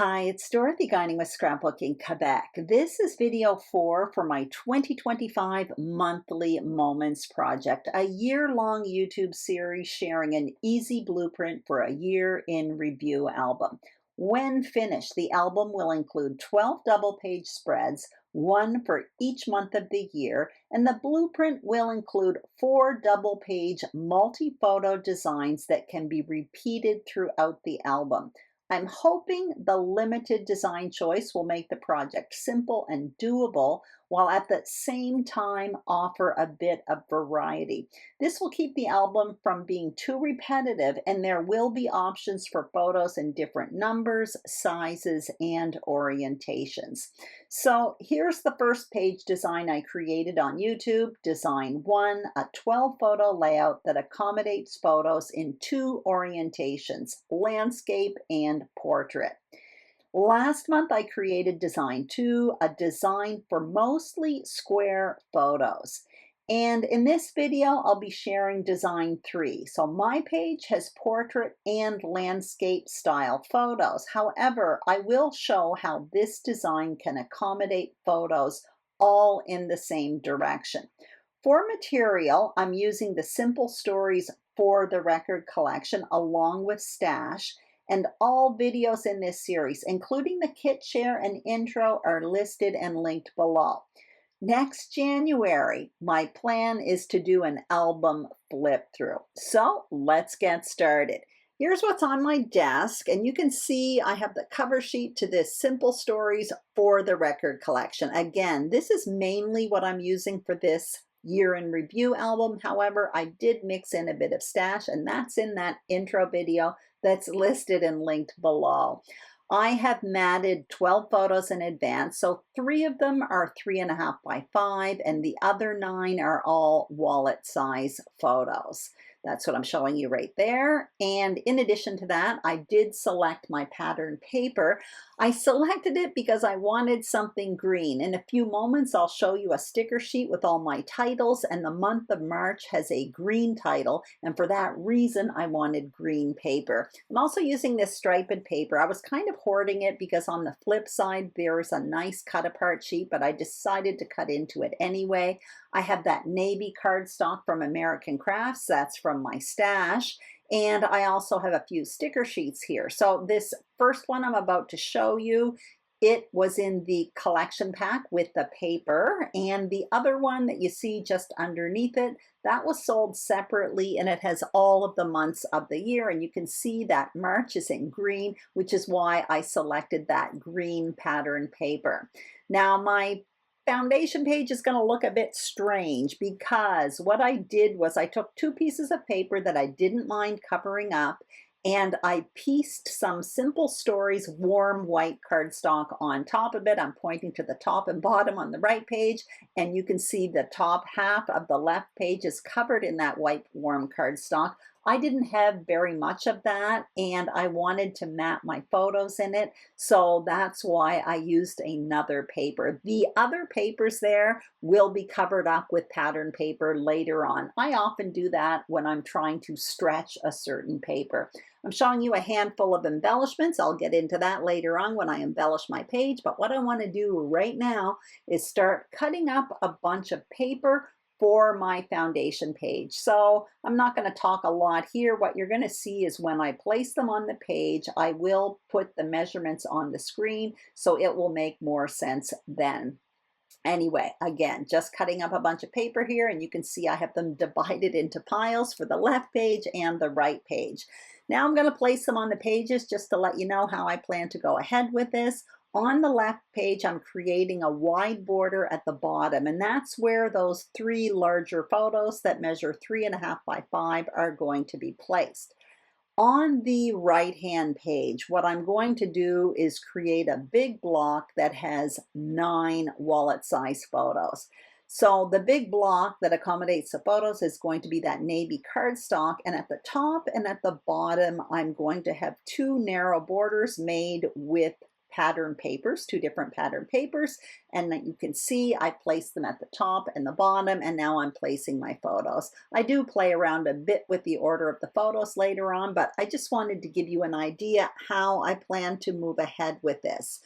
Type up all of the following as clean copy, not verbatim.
Hi, it's Dorothy Guining with Scrapbooking Quebec. This is video 4 for my 2025 Monthly Moments project, a year-long YouTube series sharing an easy blueprint for a year in review album. When finished, the album will include 12 double-page spreads, one for each month of the year, and the blueprint will include 4 double-page multi-photo designs that can be repeated throughout the album. I'm hoping the limited design choice will make the project simple and doable while at the same time offer a bit of variety. This will keep the album from being too repetitive, and there will be options for photos in different numbers, sizes, and orientations. So here's the first page design I created on YouTube. Design 1, a 12 photo layout that accommodates photos in 2 orientations, landscape and portrait. Last month, I created Design 2, a design for mostly square photos. And in this video, I'll be sharing Design 3. So my page has portrait and landscape style photos. However, I will show how this design can accommodate photos all in the same direction. For material, I'm using the Simple Stories for the Record collection along with Stash. And all videos in this series, including the kit share and intro, are listed and linked below. Next January, my plan is to do an album flip through. So let's get started. Here's what's on my desk, and you can see I have the cover sheet to this Simple Stories for the Record collection. Again, this is mainly what I'm using for this year in review album. However, I did mix in a bit of Stash, and that's in that intro video that's listed and linked below. I have matted 12 photos in advance, so 3 of them are 3.5 by 5, and the other 9 are all wallet size photos. That's what I'm showing you right there. And in addition to that, I did select my pattern paper. I selected it because I wanted something green. In a few moments, I'll show you a sticker sheet with all my titles, and the month of March has a green title, and for that reason, I wanted green paper. I'm also using this striped paper. I was kind of hoarding it because on the flip side, there's a nice cut apart sheet, but I decided to cut into it anyway. I have that navy cardstock from American Crafts. That's from my stash. And I also have a few sticker sheets here. So this first one I'm about to show you, it was in the collection pack with the paper. And the other one that you see just underneath it, that was sold separately, and it has all of the months of the year. And you can see that March is in green, which is why I selected that green pattern paper. Now my foundation page is going to look a bit strange because what I did was I took 2 pieces of paper that I didn't mind covering up, and I pieced some Simple Stories warm white cardstock on top of it. I'm pointing to the top and bottom on the right page, and you can see the top half of the left page is covered in that white warm cardstock. I didn't have very much of that, and I wanted to mat my photos in it, so that's why I used another paper. The other papers there will be covered up with pattern paper later on. I often do that when I'm trying to stretch a certain paper. I'm showing you a handful of embellishments. I'll get into that later on when I embellish my page, but what I want to do right now is start cutting up a bunch of paper for my foundation page. So I'm not going to talk a lot here. What you're going to see is when I place them on the page, I will put the measurements on the screen, so it will make more sense then. Anyway, again, just cutting up a bunch of paper here, and you can see I have them divided into piles for the left page and the right page. Now I'm going to place them on the pages just to let you know how I plan to go ahead with this. On the left page, I'm creating a wide border at the bottom, and that's where those 3 larger photos that measure 3.5 by 5 are going to be placed. On the right-hand page, what I'm going to do is create a big block that has 9 wallet-size photos. So the big block that accommodates the photos is going to be that navy cardstock, and at the top and at the bottom, I'm going to have 2 narrow borders made with pattern papers, two different pattern papers, and that you can see I placed them at the top and the bottom, and now I'm placing my photos. I do play around a bit with the order of the photos later on, but I just wanted to give you an idea how I plan to move ahead with this.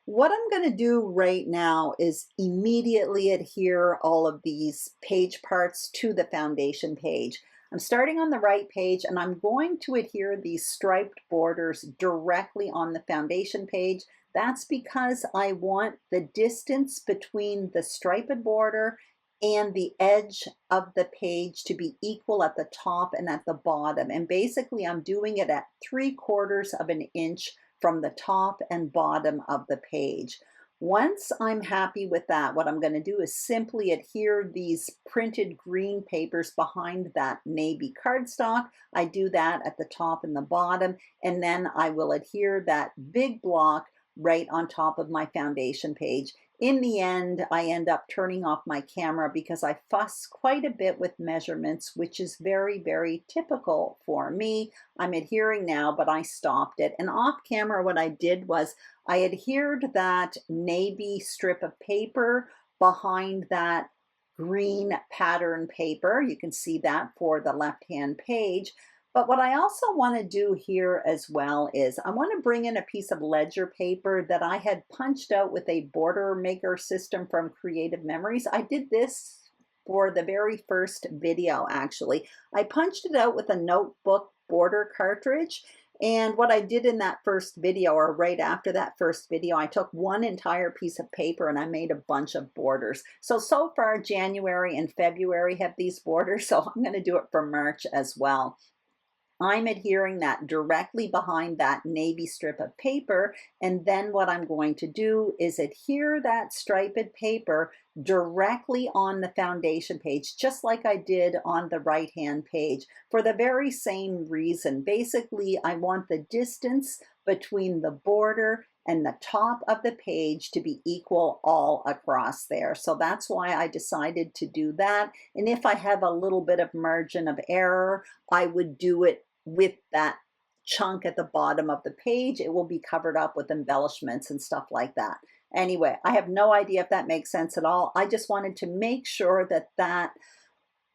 What I'm going to do right now is immediately adhere all of these page parts to the foundation page. I'm starting on the right page and I'm going to adhere these striped borders directly on the foundation page. That's because I want the distance between the striped border and the edge of the page to be equal at the top and at the bottom. And basically I'm doing it at 3/4 of an inch from the top and bottom of the page. Once I'm happy with that, what I'm going to do is simply adhere these printed green papers behind that navy cardstock. I do that at the top and the bottom, and then I will adhere that big block right on top of my foundation page. In the end, I end up turning off my camera because I fuss quite a bit with measurements, which is very, very typical for me. I'm adhering now, but I stopped it. And off camera, what I did was I adhered that navy strip of paper behind that green pattern paper. You can see that for the left-hand page. But what I also want to do here as well is I want to bring in a piece of ledger paper that I had punched out with a border maker system from Creative Memories. I did this for the very first video, actually. I punched it out with a notebook border cartridge. And what I did in that first video, or right after that first video, I took one entire piece of paper and I made a bunch of borders. So far, January and February have these borders, so I'm going to do it for March as well. I'm adhering that directly behind that navy strip of paper, and then what I'm going to do is adhere that striped paper directly on the foundation page, just like I did on the right-hand page, for the very same reason. Basically, I want the distance between the border and the top of the page to be equal all across there. So that's why I decided to do that. And if I have a little bit of margin of error, I would do it with that chunk at the bottom of the page. It will be covered up with embellishments and stuff like that. Anyway, I have no idea if that makes sense at all. I just wanted to make sure that that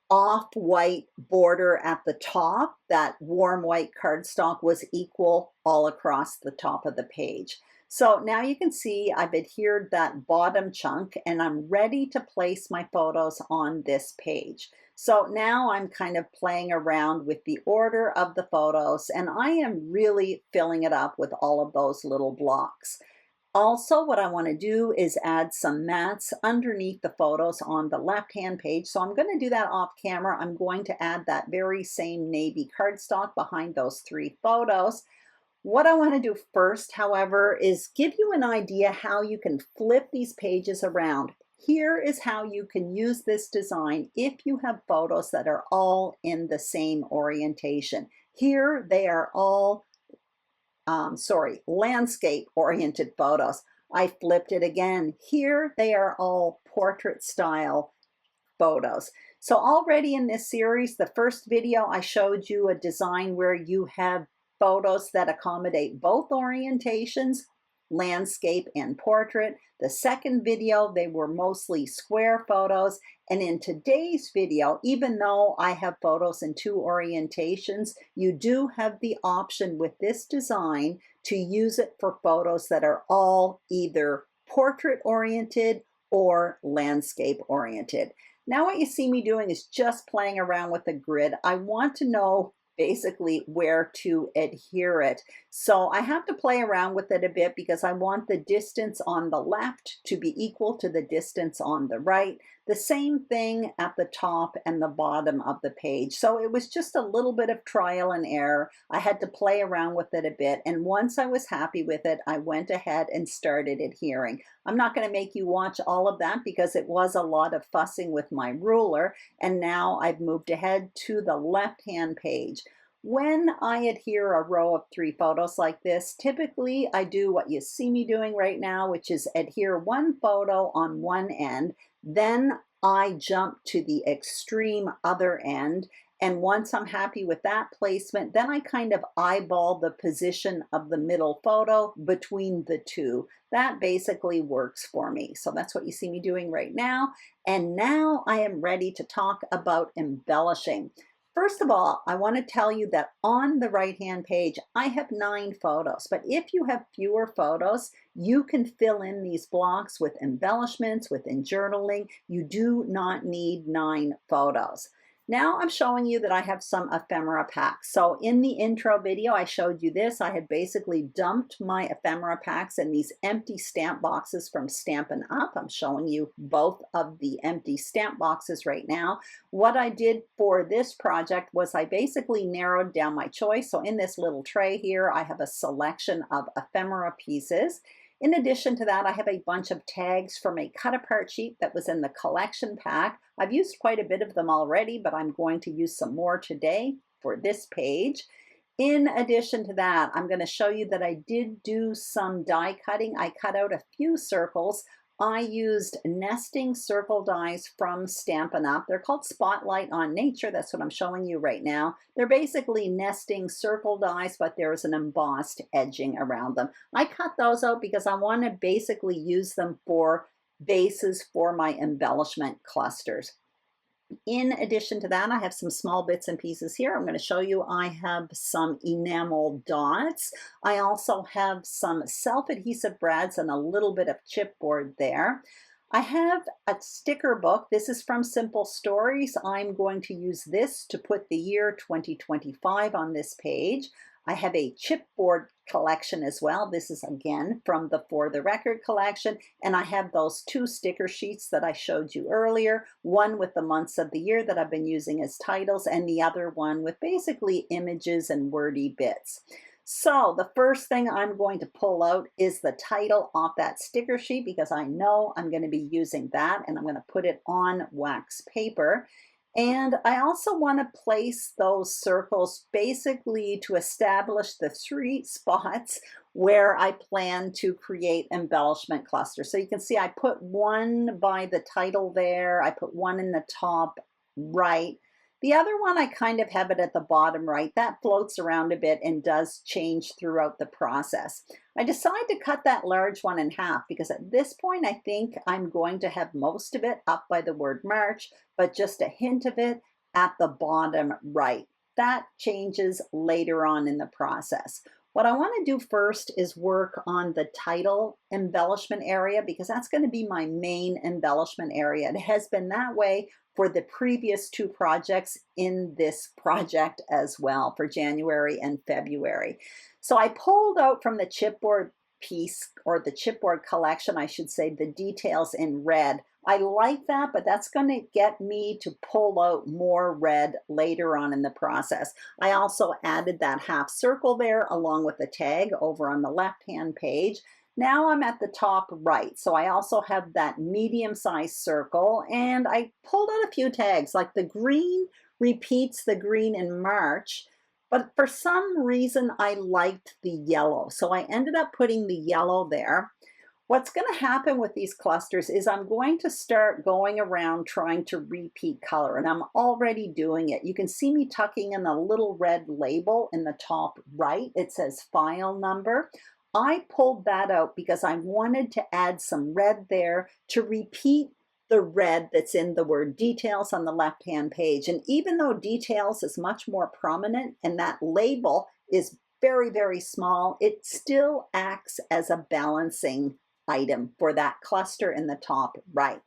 off-white border at the top, that warm white cardstock, was equal all across the top of the page. So now you can see I've adhered that bottom chunk and I'm ready to place my photos on this page. So now I'm kind of playing around with the order of the photos, and I am really filling it up with all of those little blocks. Also, what I want to do is add some mats underneath the photos on the left-hand page. So I'm going to do that off camera. I'm going to add that very same navy cardstock behind those 3 photos. What I want to do first, however, is give you an idea how you can flip these pages around. Here is how you can use this design if you have photos that are all in the same orientation. Here they are all, landscape oriented photos. I flipped it again. Here they are all portrait style photos. So already in this series, the first video I showed you a design where you have photos that accommodate both orientations, landscape and portrait. The second video, they were mostly square photos. And in today's video, even though I have photos in 2 orientations, you do have the option with this design to use it for photos that are all either portrait oriented or landscape oriented. Now what you see me doing is just playing around with the grid. I want to know basically where to adhere it. So I have to play around with it a bit because I want the distance on the left to be equal to the distance on the right. The same thing at the top and the bottom of the page. So it was just a little bit of trial and error. I had to play around with it a bit. And once I was happy with it, I went ahead and started adhering. I'm not going to make you watch all of that because it was a lot of fussing with my ruler. And now I've moved ahead to the left-hand page. When I adhere a row of 3 photos like this, typically I do what you see me doing right now, which is adhere 1 photo on one end, then I jump to the extreme other end And once I'm happy with that placement, then I kind of eyeball the position of the middle photo between the two. That basically works for me. So that's what you see me doing right now. And now I am ready to talk about embellishing. First of all, I want to tell you that on the right-hand page, I have 9 photos, but if you have fewer photos, you can fill in these blocks with embellishments, within journaling. You do not need 9 photos. Now I'm showing you that I have some ephemera packs. So in the intro video, I showed you this. I had basically dumped my ephemera packs in these empty stamp boxes from Stampin' Up. I'm showing you both of the empty stamp boxes right now. What I did for this project was I basically narrowed down my choice. So in this little tray here, I have a selection of ephemera pieces. In addition to that, I have a bunch of tags from a cut apart sheet that was in the collection pack. I've used quite a bit of them already, but I'm going to use some more today for this page. In addition to that, I'm going to show you that I did do some die cutting. I cut out a few circles. I used nesting circle dies from Stampin' Up. They're called Spotlight on Nature. That's what I'm showing you right now. They're basically nesting circle dies, but there's an embossed edging around them. I cut those out because I want to basically use them for bases for my embellishment clusters. In addition to that, I have some small bits and pieces here. I'm going to show you I have some enamel dots. I also have some self-adhesive brads and a little bit of chipboard there. I have a sticker book. This is from Simple Stories. I'm going to use this to put the year 2025 on this page. I have a chipboard collection as well. This is again from the For the Record collection, and I have those 2 sticker sheets that I showed you earlier, one with the months of the year that I've been using as titles, and the other one with basically images and wordy bits. So the first thing I'm going to pull out is the title off that sticker sheet because I know I'm going to be using that, and I'm going to put it on wax paper. And I also want to place those circles basically to establish the 3 spots where I plan to create embellishment clusters. So you can see I put one by the title there. I put one in the top right. The other one I kind of have it at the bottom right. That floats around a bit and does change throughout the process. I decided to cut that large one in half because at this point I think I'm going to have most of it up by the word March, but just a hint of it at the bottom right. That changes later on in the process. What I want to do first is work on the title embellishment area because that's going to be my main embellishment area. It has been that way for the previous 2 projects in this project as well for January and February. So I pulled out from the chipboard piece, or the chipboard collection, I should say, the details in red. I like that, but that's going to get me to pull out more red later on in the process. I also added that half circle there along with the tag over on the left-hand page. Now I'm at the top right, so I also have that medium-sized circle, and I pulled out a few tags, like the green repeats the green in March, but for some reason I liked the yellow, so I ended up putting the yellow there. What's going to happen with these clusters is I'm going to start going around trying to repeat color, and I'm already doing it. You can see me tucking in a little red label in the top right. It says file number. I pulled that out because I wanted to add some red there to repeat the red that's in the word details on the left-hand page. And even though details is much more prominent and that label is very, very small, it still acts as a balancing item for that cluster in the top right.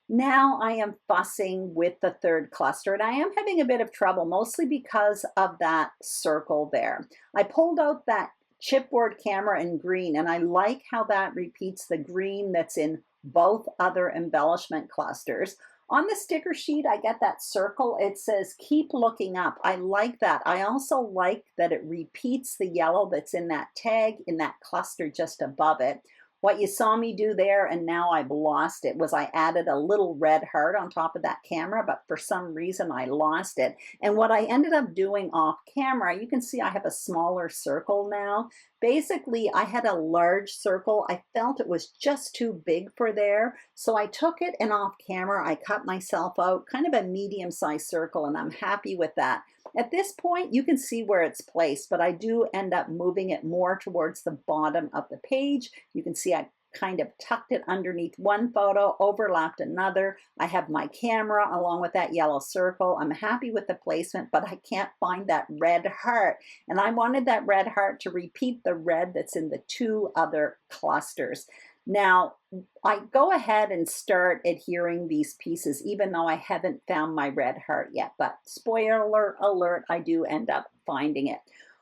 Now I am fussing with the 3rd cluster, and I am having a bit of trouble, mostly because of that circle there. I pulled out that chipboard camera in green, and I like how that repeats the green that's in both other embellishment clusters. On the sticker sheet, I get that circle. It says, keep looking up. I like that. I also like that it repeats the yellow that's in that tag in that cluster just above it. What you saw me do there, and now I've lost it, was I added a little red heart on top of that camera, but for some reason I lost it. And what I ended up doing off camera, you can see I have a smaller circle now. Basically, I had a large circle. I felt it was just too big for there. So I took it and off camera, I cut myself out kind of a medium-sized circle, and I'm happy with that. At this point, you can see where it's placed, but I do end up moving it more towards the bottom of the page. You can see I kind of tucked it underneath one photo, overlapped another. I have my camera along with that yellow circle. I'm happy with the placement, but I can't find that red heart. And I wanted that red heart to repeat the red that's in the two other clusters. Now, I go ahead and start adhering these pieces, even though I haven't found my red heart yet. But spoiler alert, I do end up finding it.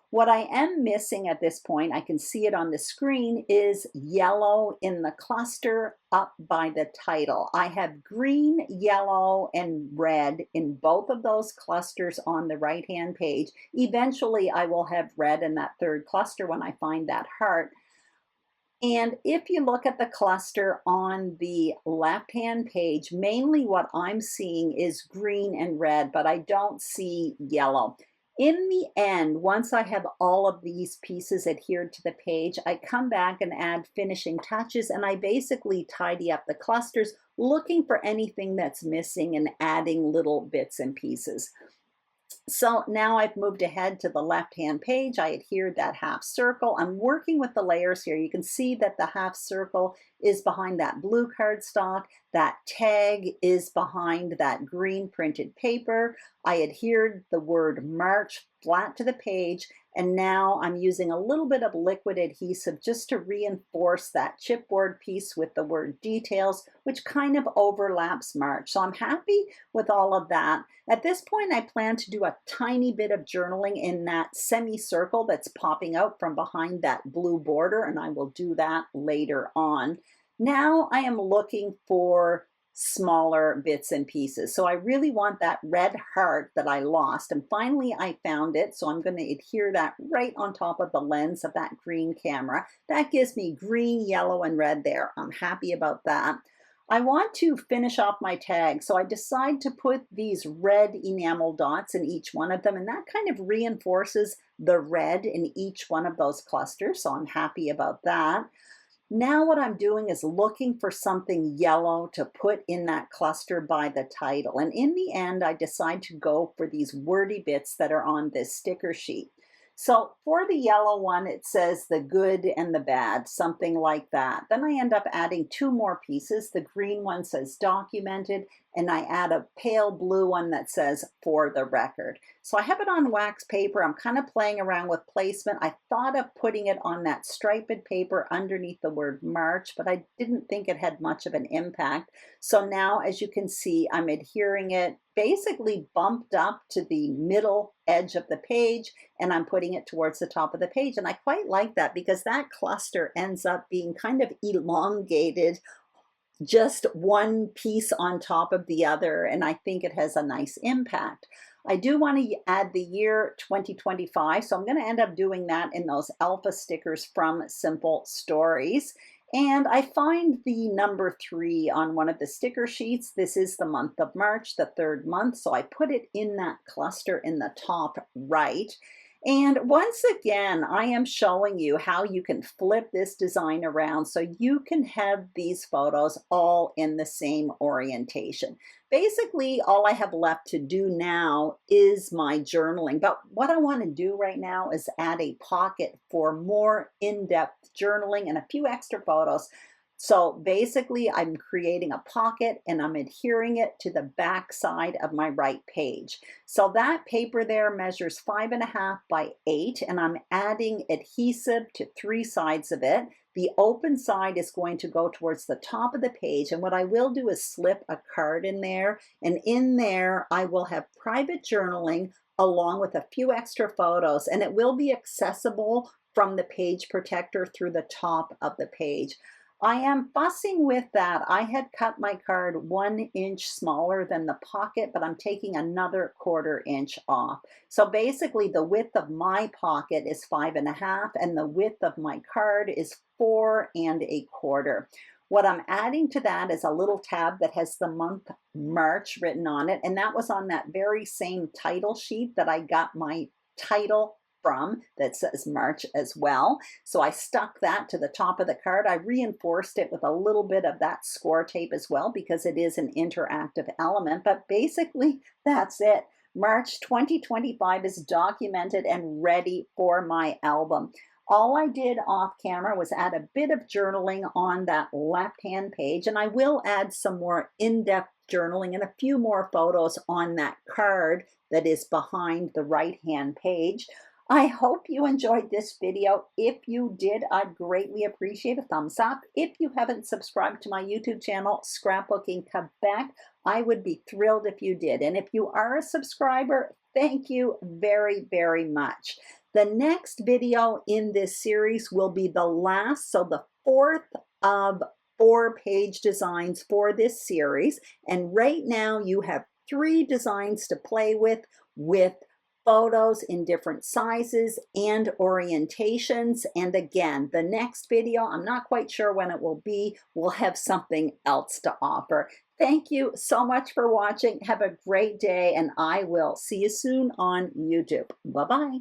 What I am missing at this point, I can see it on the screen, is yellow in the cluster up by the title. I have green, yellow, and red in both of those clusters on the right-hand page. Eventually, I will have red in that third cluster when I find that heart. And if you look at the cluster on the left-hand page, mainly what I'm seeing is green and red, but I don't see yellow. In the end, once I have all of these pieces adhered to the page, I come back and add finishing touches, and I basically tidy up the clusters, looking for anything that's missing and adding little bits and pieces. So now I've moved ahead to the left-hand page. I adhered that half circle. I'm working with the layers here. You can see that the half circle is behind that blue cardstock. That tag is behind that green printed paper. I adhered the word March flat to the page, and now I'm using a little bit of liquid adhesive just to reinforce that chipboard piece with the word details, which kind of overlaps March. So I'm happy with all of that. At this point, I plan to do a tiny bit of journaling in that semicircle that's popping out from behind that blue border, and I will do that later on. Now I am looking for smaller bits and pieces. So I really want that red heart that I lost, and finally I found it. So I'm going to adhere that right on top of the lens of that green camera. That gives me green, yellow, and red there. I'm happy about that. I want to finish off my tag, so I decide to put these red enamel dots in each one of them, and that kind of reinforces the red in each one of those clusters, so I'm happy about that. Now what I'm doing is looking for something yellow to put in that cluster by the title. And in the end, I decide to go for these wordy bits that are on this sticker sheet. So for the yellow one, it says the good and the bad, something like that. Then I end up adding two more pieces. The green one says documented, and I add a pale blue one that says for the record. So I have it on wax paper. I'm kind of playing around with placement. I thought of putting it on that striped paper underneath the word March, but I didn't think it had much of an impact. So now, as you can see, I'm adhering it basically bumped up to the middle edge of the page, and I'm putting it towards the top of the page. And I quite like that because that cluster ends up being kind of elongated, just one piece on top of the other, and I think it has a nice impact. I do want to add the year 2025, so I'm going to end up doing that in those alpha stickers from Simple Stories. And I find the number 3 on one of the sticker sheets. This is the month of March, the third month, so I put it in that cluster in the top right. And once again, I am showing you how you can flip this design around so you can have these photos all in the same orientation. Basically, all I have left to do now is my journaling. But what I want to do right now is add a pocket for more in-depth journaling and a few extra photos. So basically, I'm creating a pocket and I'm adhering it to the back side of my right page. So that paper there measures 5.5 by 8, and I'm adding adhesive to 3 sides of it. The open side is going to go towards the top of the page, and what I will do is slip a card in there, and in there I will have private journaling along with a few extra photos, and it will be accessible from the page protector through the top of the page. I am fussing with that. I had cut my card 1 inch smaller than the pocket, but I'm taking another 1/4 inch off. So basically the width of my pocket is 5.5 and the width of my card is 4.25. What I'm adding to that is a little tab that has the month March written on it, and that was on that very same title sheet that I got my title from that says March as well. So I stuck that to the top of the card. I reinforced it with a little bit of that score tape as well because it is an interactive element. But basically, that's it. March 2025 is documented and ready for my album. All I did off camera was add a bit of journaling on that left-hand page, and I will add some more in-depth journaling and a few more photos on that card that is behind the right-hand page. I hope you enjoyed this video. If you did, I'd greatly appreciate a thumbs up. If you haven't subscribed to my YouTube channel, Scrapbooking Quebec, I would be thrilled if you did. And if you are a subscriber, thank you very, very much. The next video in this series will be the last, so the fourth of 4-page designs for this series. And right now you have 3 designs to play with photos in different sizes and orientations. And again, the next video, I'm not quite sure when it will be, will have something else to offer. Thank you so much for watching. Have a great day, and I will see you soon on YouTube. Bye-bye.